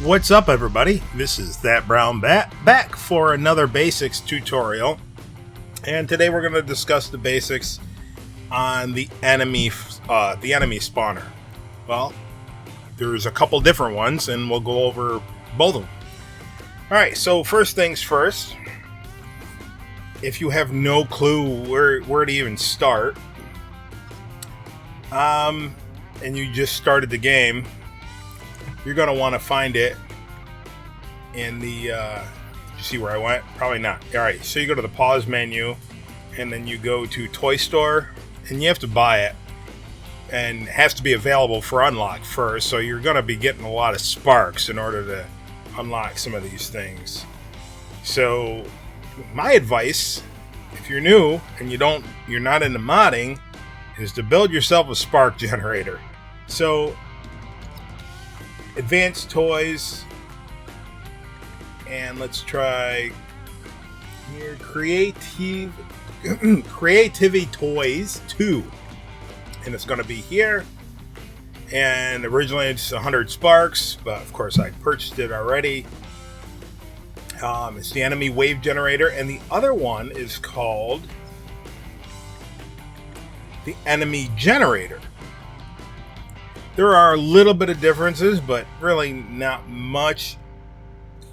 What's up, everybody? This is That Brown Bat back for another basics tutorial, and today we're going to discuss the basics on the enemy spawner. Well, there's a couple different ones, and we'll go over both of them. All right. So first things first. If you have no clue where to even start, and you just started the game, you're going to want to find it in the, did you see where I went? Probably not. All right, so you go to the pause menu, and then you go to Toy Store, and you have to buy it, and it has to be available for unlock first, so you're going to be getting a lot of sparks in order to unlock some of these things. So my advice, if you're new and you're not into modding, is to build yourself a spark generator. So advanced toys, and let's try here creativity toys 2, and it's going to be here. And originally it's 100 sparks, but of course I purchased it already. It's the enemy wave generator, and the other one is called the enemy generator. There are a little bit of differences, but really not much.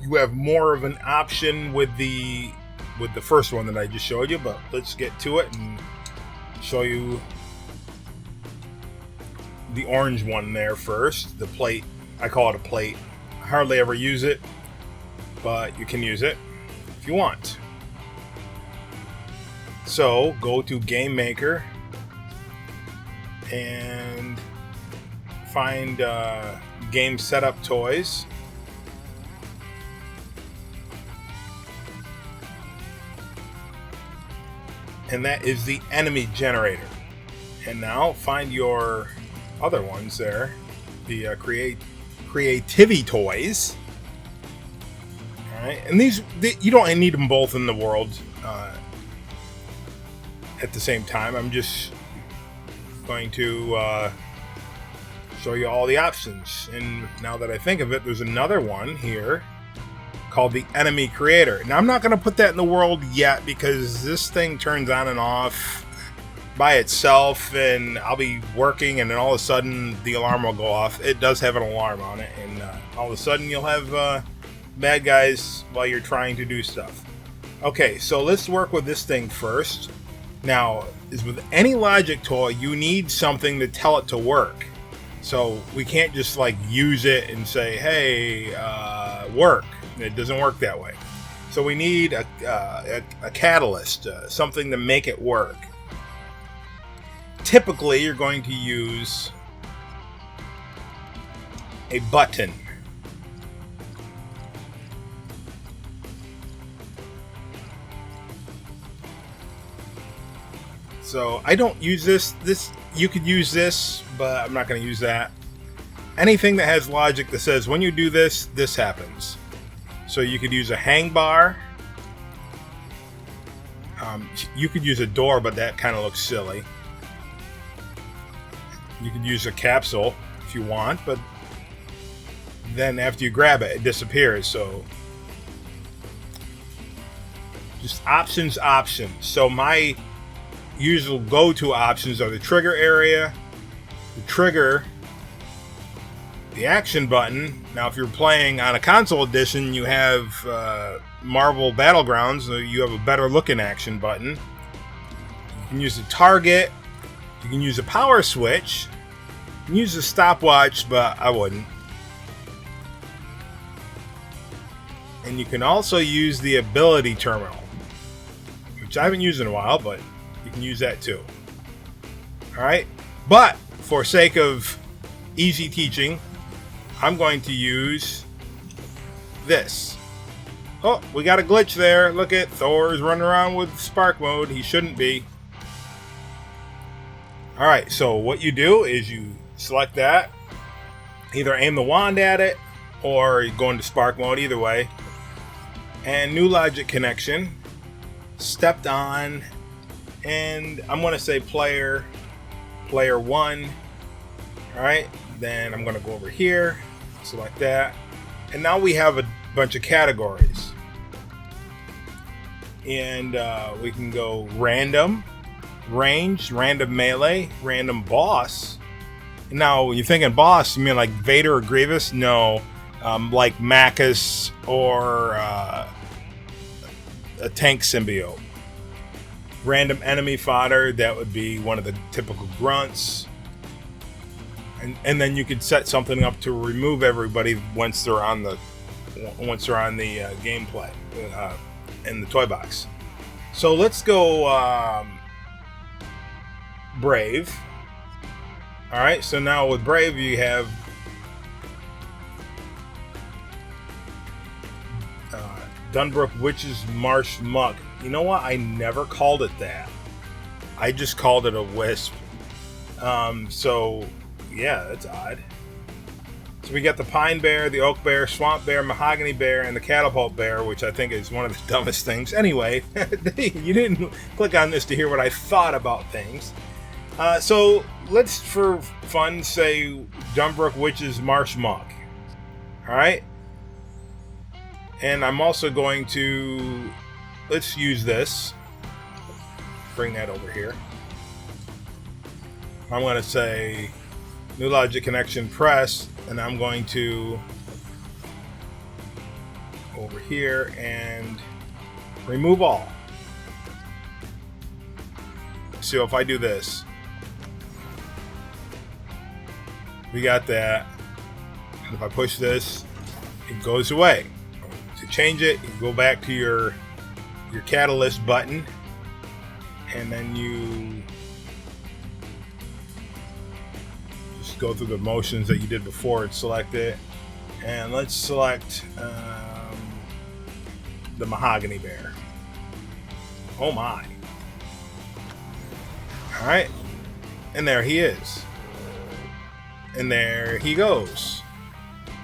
You have more of an option with the first one that I just showed you, but let's get to it and show you the orange one there first. The plate, I call it a plate. I hardly ever use it, but you can use it if you want. So go to Game Maker and find Game Setup Toys. And that is the enemy generator. And now find your other ones there, the creativity toys. Alright, and you don't need them both in the world at the same time. I'm just going to show you all the options. And now that I think of it, there's another one here called the enemy creator. Now I'm not going to put that in the world yet because this thing turns on and off by itself, and I'll be working and then all of a sudden the alarm will go off. It does have an alarm on it, and all of a sudden you'll have bad guys while you're trying to do stuff. Okay, so let's work with this thing first. Now, as with any logic toy, you need something to tell it to work. So we can't just like use it and say, hey, work. It doesn't work that way. So we need a catalyst, something to make it work. Typically, you're going to use a button. So I don't use this. You could use this, but I'm not going to use that. Anything that has logic that says when you do this, this happens. So you could use a hang bar. You could use a door, but that kind of looks silly. You could use a capsule if you want, but then after you grab it, it disappears. So just options. So my usual go-to options are the trigger area, the trigger, the action button. Now if you're playing on a console edition, you have Marvel Battlegrounds, so you have a better looking action button. You can use the target, you can use a power switch, you can use a stopwatch, but I wouldn't. And you can also use the ability terminal, which I haven't used in a while, but you can use that too. Alright, but for sake of easy teaching, I'm going to use this. Oh, we got a glitch there. Look at Thor's running around with spark mode. He shouldn't be. Alright, so what you do is you select that. Either aim the wand at it or you go into spark mode, either way. And new logic connection. Stepped on. And I'm going to say player 1. Alright, Then I'm going to go over here, select that. And now we have a bunch of categories. And we can go random, ranged, random melee, random boss. Now, when you're thinking boss, you mean like Vader or Grievous? No, like Macus or a tank symbiote. Random enemy fodder, that would be one of the typical grunts. And then you could set something up to remove everybody once they're on the gameplay in the toy box. So let's go Brave. All right, so now with Brave you have Dunbrook Witch's Marsh Muck. You know what? I never called it that. I just called it a wisp. So yeah, that's odd. So we got the Pine Bear, the Oak Bear, Swamp Bear, Mahogany Bear, and the Catapult Bear, which I think is one of the dumbest things. Anyway, you didn't click on this to hear what I thought about things. So let's, for fun, say Dunbrook Witch's Marsh Muck. Alright? And I'm also going to... Let's use this. Bring that over here. I'm going to say New Logic Connection Press, and I'm going to over here and remove all. So if I do this, we got that. And if I push this, it goes away. To change it, you go back to your catalyst button, and then you just go through the motions that you did before and select it. And let's select the Mahogany Bear. Oh my. Alright. And there he is. And there he goes.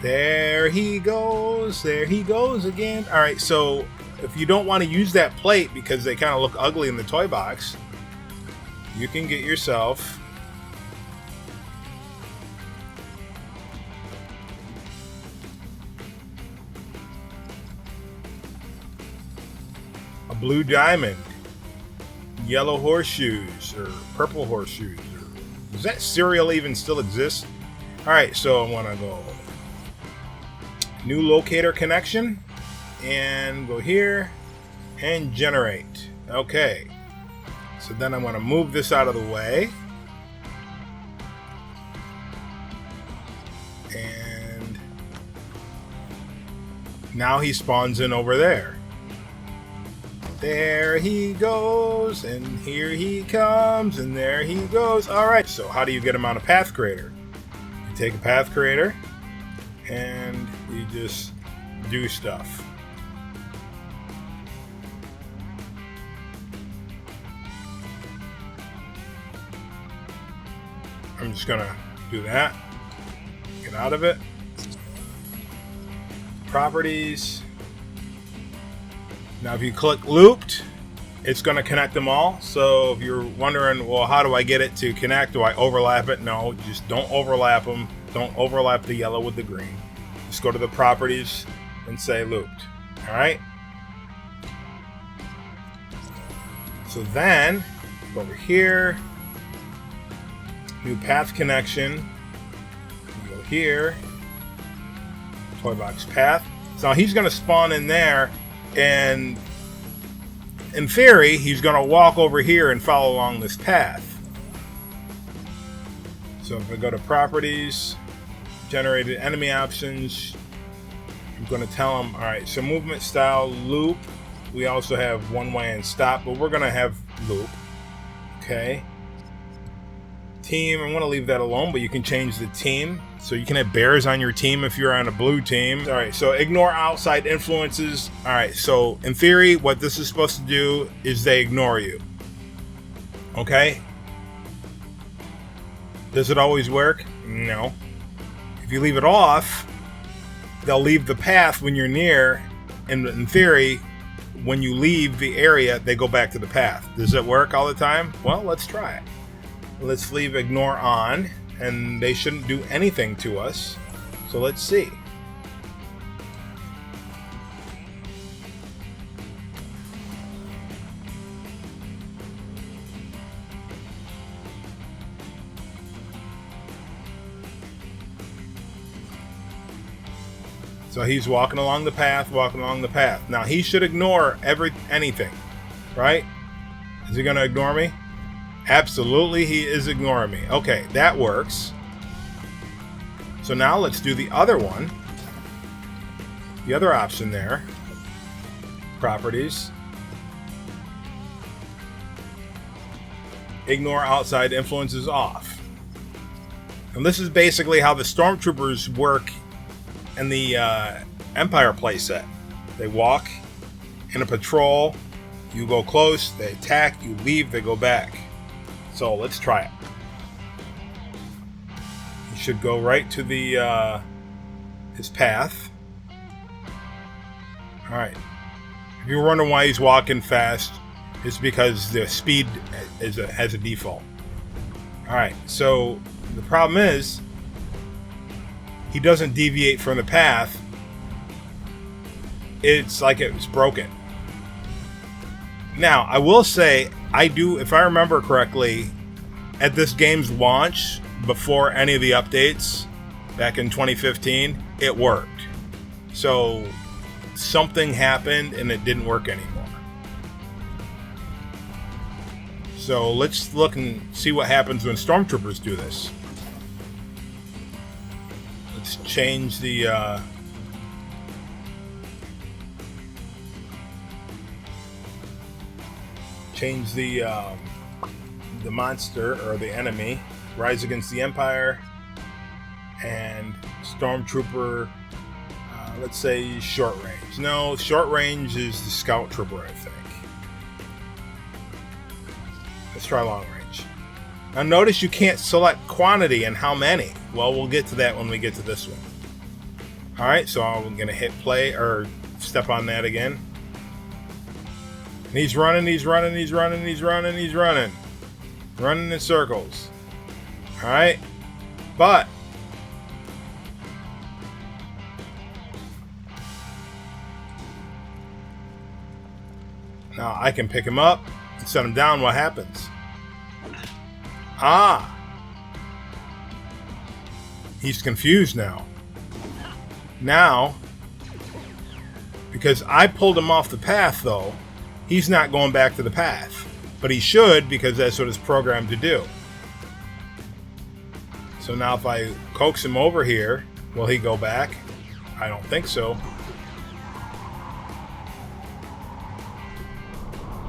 There he goes. There he goes again. Alright, so if you don't want to use that plate because they kind of look ugly in the toy box, you can get yourself a blue diamond, yellow horseshoes, or purple horseshoes. Or, does that cereal even still exist? Alright, so I want to go new locator connection and go here and generate. Okay, so then I want to move this out of the way, and now he spawns in over there. There he goes, and here he comes, and there he goes. Alright, so how do you get him on a path creator? You take a path creator and you just do stuff. I'm just gonna do that. Get out of it. Properties. Now if you click looped, it's gonna connect them all. So if you're wondering, well, how do I get it to connect? Do I overlap it? No, just don't overlap them. Don't overlap the yellow with the green. Just go to the properties and say looped. Alright? So then, go over here. New path connection. You go here. Toy box path. So he's going to spawn in there, and in theory, he's going to walk over here and follow along this path. So if I go to properties, generated enemy options, I'm going to tell him, alright, so movement style, loop. We also have one way and stop, but we're going to have loop. Okay. Team, I'm going to leave that alone, but you can change the team. So you can have bears on your team if you're on a blue team. Alright, so ignore outside influences. Alright, so in theory, what this is supposed to do is they ignore you. Okay? Does it always work? No. If you leave it off, they'll leave the path when you're near, and in theory, when you leave the area, they go back to the path. Does it work all the time? Well, let's try it. Let's leave ignore on. and they shouldn't do anything to us. So let's see. So he's walking along the path, Now he should ignore anything, right? Is he going to ignore me? Absolutely, he is ignoring me. Okay, that works. So now let's do the other one. The other option there. Properties. Ignore outside influences off. And this is basically how the stormtroopers work in the Empire playset. They walk in a patrol, you go close, they attack, you leave, they go back. So let's try it. You should go right to the his path. Alright. If you're wondering why he's walking fast, it's because the speed has a default. Alright, so the problem is he doesn't deviate from the path. It's like it was broken. Now, I will say, if I remember correctly, at this game's launch, before any of the updates, back in 2015, it worked. So, something happened and it didn't work anymore. So, let's look and see what happens when stormtroopers do this. Let's change the monster or the enemy. Rise Against the Empire and stormtrooper. Let's say short range. No, short range is the scout trooper, I think. Let's try long range. Now notice you can't select quantity and how many. Well, we'll get to that when we get to this one. Alright, so I'm going to hit play or step on that again. And he's running. Running in circles. Alright? But now I can pick him up and set him down. What happens? Ah! He's confused now. Now, because I pulled him off the path, though, he's not going back to the path. But he should, because that's what it's programmed to do. So now if I coax him over here, will he go back? I don't think so.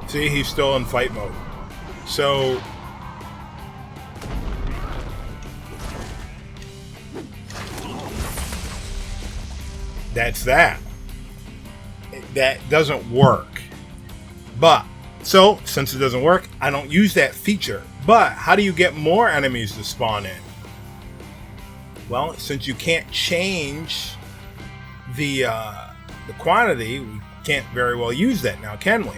See, he's still in fight mode. So that's that. That doesn't work. But, so, since it doesn't work, I don't use that feature. But, how do you get more enemies to spawn in? Well, since you can't change the quantity, we can't very well use that now, can we?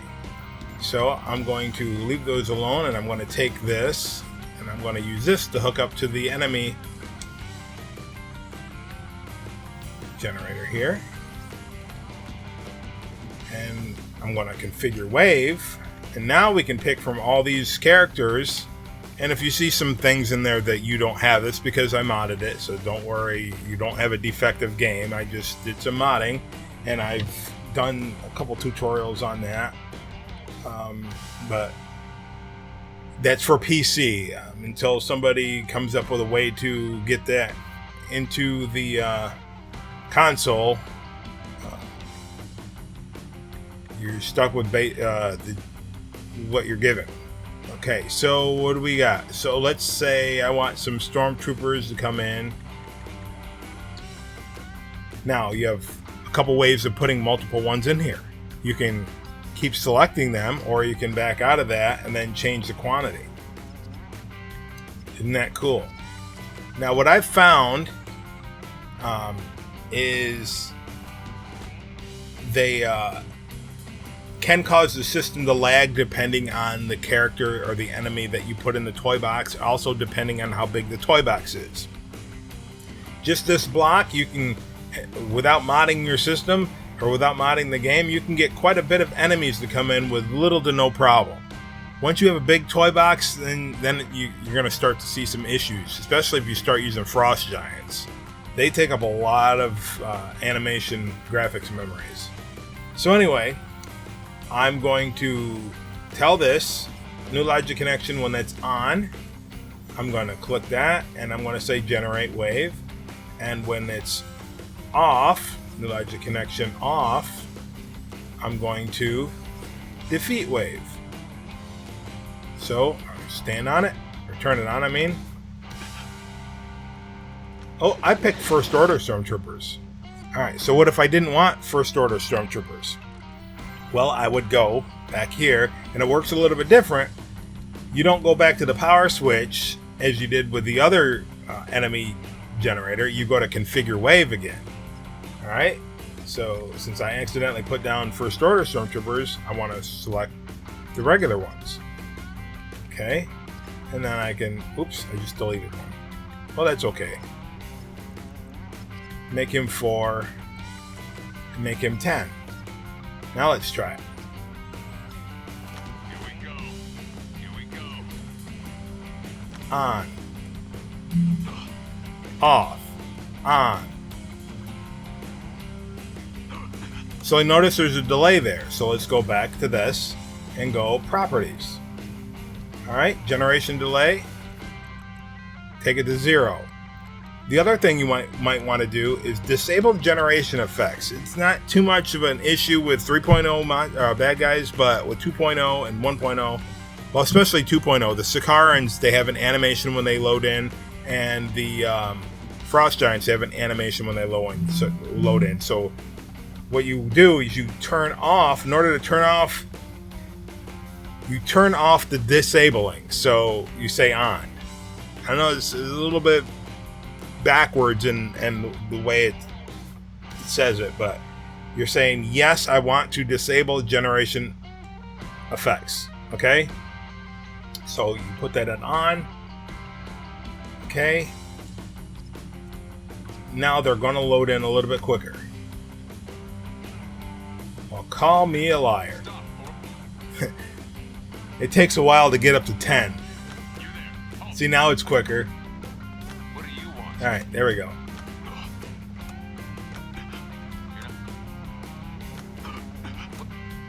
So, I'm going to leave those alone, and I'm going to take this, and I'm going to use this to hook up to the enemy generator here. And I'm going to configure wave, and now we can pick from all these characters. And if you see some things in there that you don't have, it's because I modded it, so don't worry, you don't have a defective game. I just did some modding, and I've done a couple tutorials on that. But that's for PC until somebody comes up with a way to get that into the console. You're stuck with what you're given. Okay, so what do we got? So let's say I want some stormtroopers to come in. Now you have a couple ways of putting multiple ones in here. You can keep selecting them, or you can back out of that and then change the quantity. Isn't that cool? Now what I've found is they can cause the system to lag depending on the character or the enemy that you put in the toy box, also depending on how big the toy box is. Just this block, you can, without modding your system or without modding the game, you can get quite a bit of enemies to come in with little to no problem. Once you have a big toy box, then you're going to start to see some issues, especially if you start using Frost Giants. They take up a lot of animation graphics memories. So anyway, I'm going to tell this new logic connection when that's on. I'm going to click that and I'm going to say generate wave. And when it's off, new logic connection off, I'm going to defeat wave. So stand on it, or turn it on, I mean. Oh, I picked first order stormtroopers. Alright, so what if I didn't want first order stormtroopers? Well, I would go back here, and it works a little bit different. You don't go back to the power switch as you did with the other enemy generator. You go to configure wave again. Alright, so since I accidentally put down first order stormtroopers, I want to select the regular ones. Okay, and then I can, oops, I just deleted one. Well, that's okay. Make him 4, and make him 10. Now let's try it. Here we go. Here we go. On. Off. On. So I notice there's a delay there. So let's go back to this and go properties. Alright, generation delay. Take it to 0. The other thing you might want to do is disable generation effects. It's not too much of an issue with 3.0 bad guys, but with 2.0 and 1.0, well, especially 2.0, the Sakarans, they have an animation when they load in, and the Frost Giants have an animation when they load in. So what you do is you turn off, in order to turn off, you turn off the disabling. So you say on. I know it's a little bit backwards in the way it says it, but you're saying, yes, I want to disable generation effects. Okay? So you put that on. Okay. Now they're going to load in a little bit quicker. Well, call me a liar. It takes a while to get up to 10. See, now it's quicker. What do you want? Alright, there we go.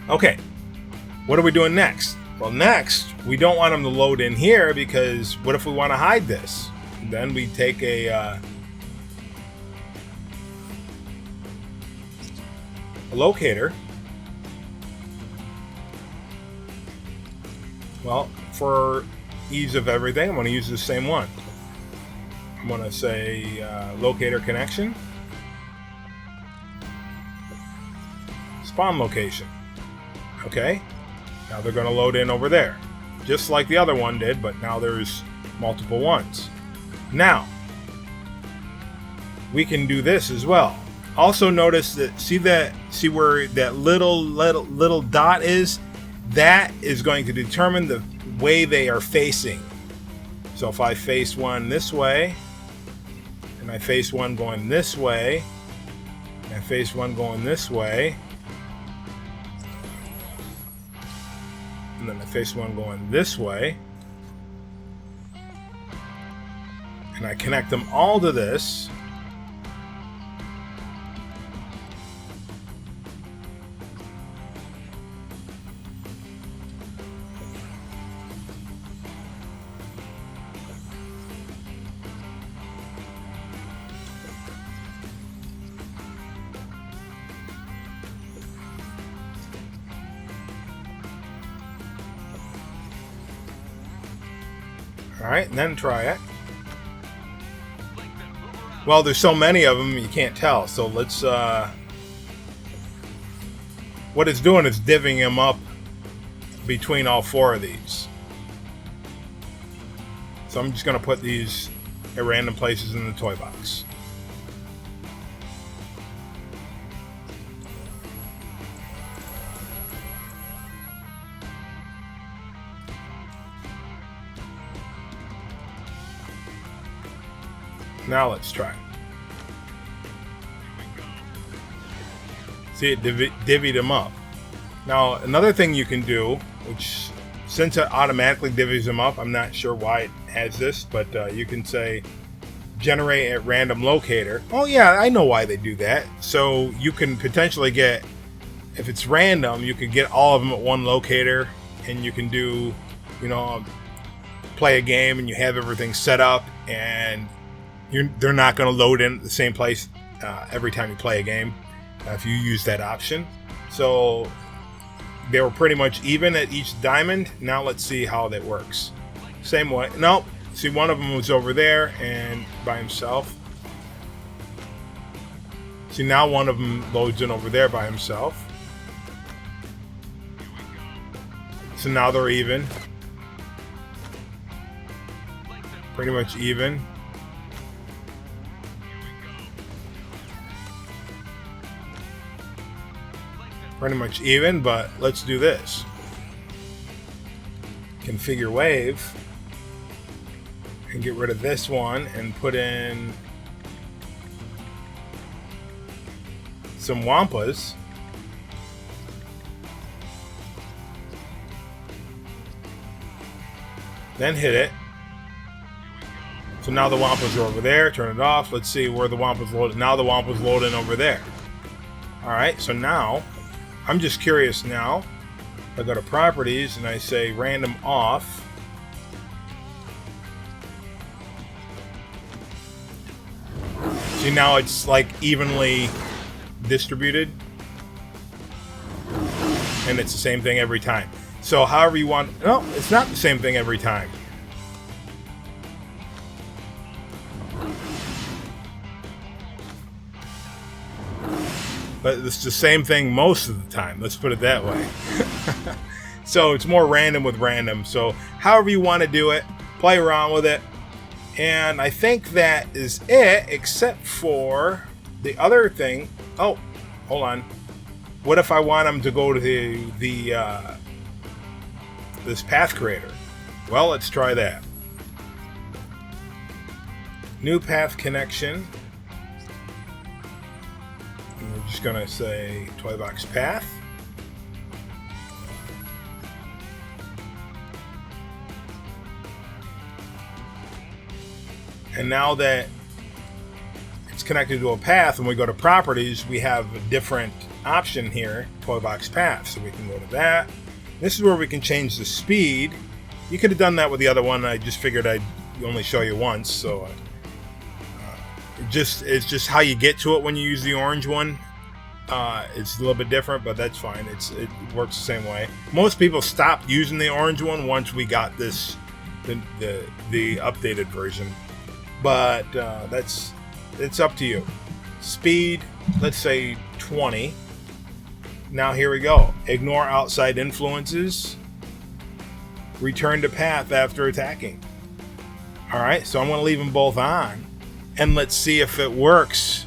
Okay, what are we doing next? Well, next, we don't want them to load in here, because what if we want to hide this? Then we take a locator. Well, for ease of everything, I'm going to use the same one. I'm going to say locator connection, spawn location. Okay, now they're going to load in over there, just like the other one did, but now there's multiple ones. Now, we can do this as well. Also notice that, see where that little dot is? That is going to determine the way they are facing. So if I face one this way, and I face one going this way, and I face one going this way, and then I face one going this way, and I connect them all to this, alright, and then try it. Well, there's so many of them you can't tell, so let's what it's doing is divvying them up between all 4 of these. So I'm just going to put these at random places in the toy box. Now let's try. See, it divvied them up. Now, another thing you can do, which since it automatically divvies them up, I'm not sure why it has this, but you can say generate at random locator. Oh yeah, I know why they do that. So you can potentially get, if it's random, you could get all of them at one locator, and you can do, you know, play a game and you have everything set up, and they're not going to load in at the same place every time you play a game if you use that option. So they were pretty much even at each diamond. Now let's see how that works. Same way. Nope. See, one of them was over there and by himself. See, now one of them loads in over there by himself. So now they're even. Pretty much even. Pretty much even, but let's do this. Configure wave and get rid of this one and put in some Wampas. Then hit it. So now the Wampas are over there. Turn it off. Let's see where the Wampas loaded. Now the Wampas loading over there. Alright, so now I'm just curious now. I go to properties and I say random off. See, now it's like evenly distributed. And it's the same thing every time. So however you want, no, it's not the same thing every time. But it's the same thing most of the time. Let's put it that way. So it's more random with random. So however you want to do it, play around with it. And I think that is it, except for the other thing. Oh, hold on. What if I want them to go to this path creator? Well, let's try that. New path connection. We're just going to say Toybox path. And now that it's connected to a path, when we go to properties, we have a different option here, Toybox path. So we can go to that. This is where we can change the speed. You could have done that with the other one. I just figured I'd only show you once. So it's just how you get to it when you use the orange one. It's a little bit different, but that's fine. It works the same way. Most people stopped using the orange one once we got this the updated version. But it's up to you. Speed, let's say 20. Now here we go. Ignore outside influences. Return to path after attacking. Alright, so I'm going to leave them both on. And let's see if it works.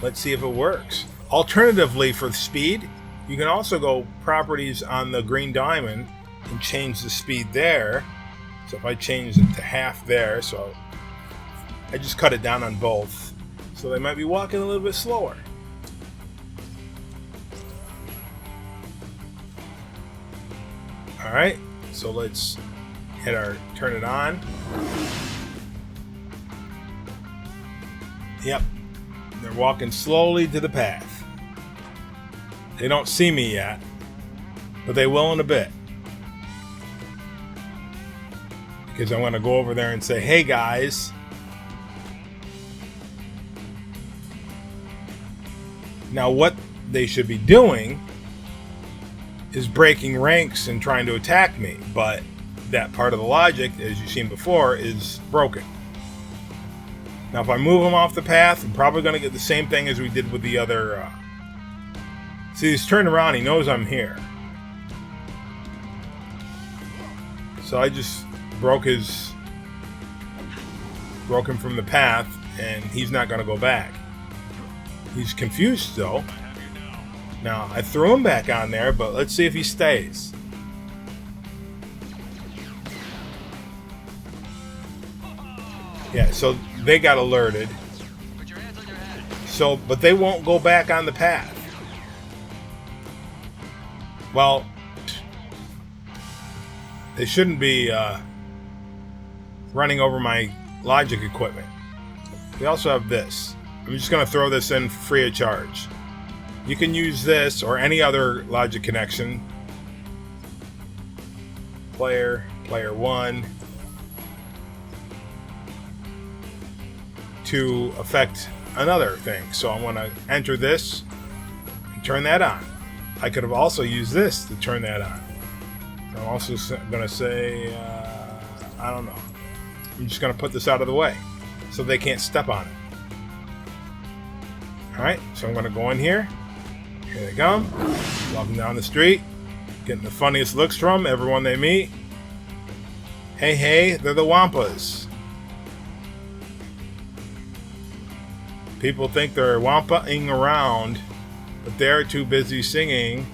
Let's see if it works. Alternatively, for speed, you can also go properties on the green diamond and change the speed there. So if I change it to half there, so I just cut it down on both. So they might be walking a little bit slower. Alright, so let's turn it on. Yep, they're walking slowly to the path. They don't see me yet, but they will in a bit. Because I'm going to go over there and say, hey guys, now what they should be doing is breaking ranks and trying to attack me, but that part of the logic, as you've seen before, is broken. Now if I move them off the path, I'm probably going to get the same thing as we did with the other. See, he's turned around, he knows I'm here. So I just broke him from the path, and he's not going to go back. He's confused though. Now I threw him back on there, but let's see if he stays. Yeah, so they got alerted. Put your hands on your head. So, but they won't go back on the path. Well, they shouldn't be running over my logic equipment. We also have this. I'm just going to throw this in free of charge. You can use this or any other logic connection. Player 1. To affect another thing. So I'm going to enter this and turn that on. I could have also used this to turn that on. So I'm also going to say, I don't know. I'm just going to put this out of the way so they can't step on it. Alright, so I'm going to go in here. Here they come. Walking down the street. Getting the funniest looks from everyone they meet. Hey, they're the Wampas. People think they're wampaing around, but they're too busy singing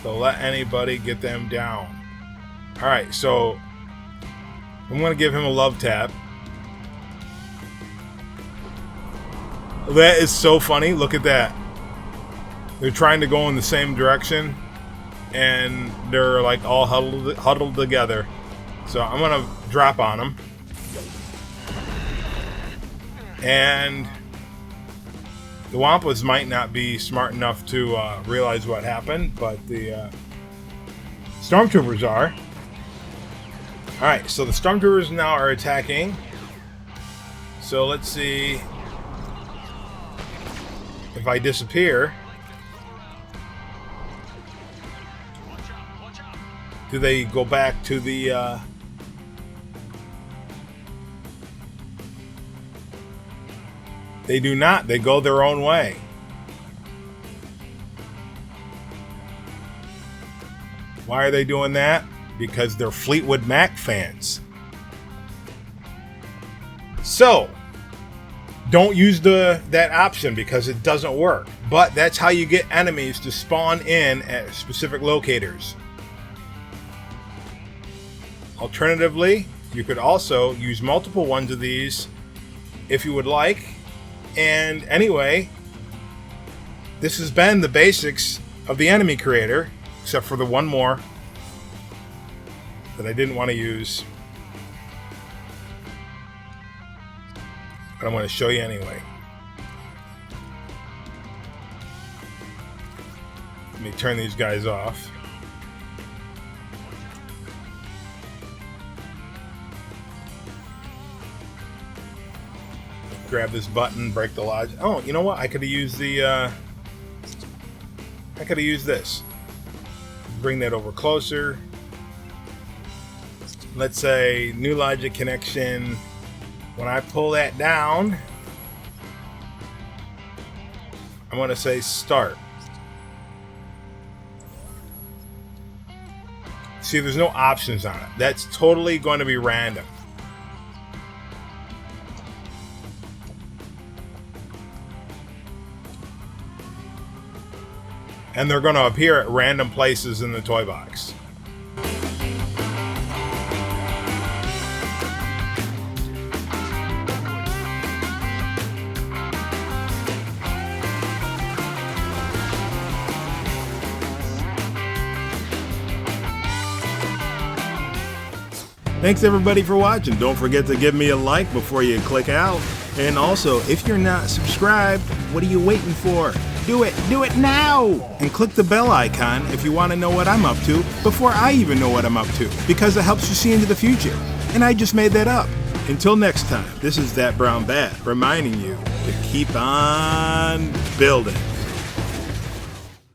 to let anybody get them down. Alright, so I'm going to give him a love tap. That is so funny. Look at that. They're trying to go in the same direction, and they're like all huddled together. So I'm going to drop on them. And the Wampas might not be smart enough to realize what happened, but the Stormtroopers are. Alright, so the Stormtroopers now are attacking. So let's see if I disappear. Watch out. Do they go back to the They do not. They go their own way. Why are they doing that? Because they're Fleetwood Mac fans. So, don't use that option because it doesn't work. But that's how you get enemies to spawn in at specific locators. Alternatively, you could also use multiple ones of these if you would like. And anyway, this has been the basics of the Enemy Creator, except for the one more that I didn't want to use. But I'm going to show you anyway. Let me turn these guys off. Grab this button, break the lodge. Oh, you know what? I could have used this. Bring that over closer. Let's say new logic connection. When I pull that down, I'm going to say start. See, there's no options on it. That's totally going to be random. And they're going to appear at random places in the toy box. Thanks everybody for watching. Don't forget to give me a like before you click out. And also, if you're not subscribed, what are you waiting for? Do it now! And click the bell icon if you want to know what I'm up to before I even know what I'm up to, because it helps you see into the future. And I just made that up. Until next time, this is That Brown Bat reminding you to keep on building.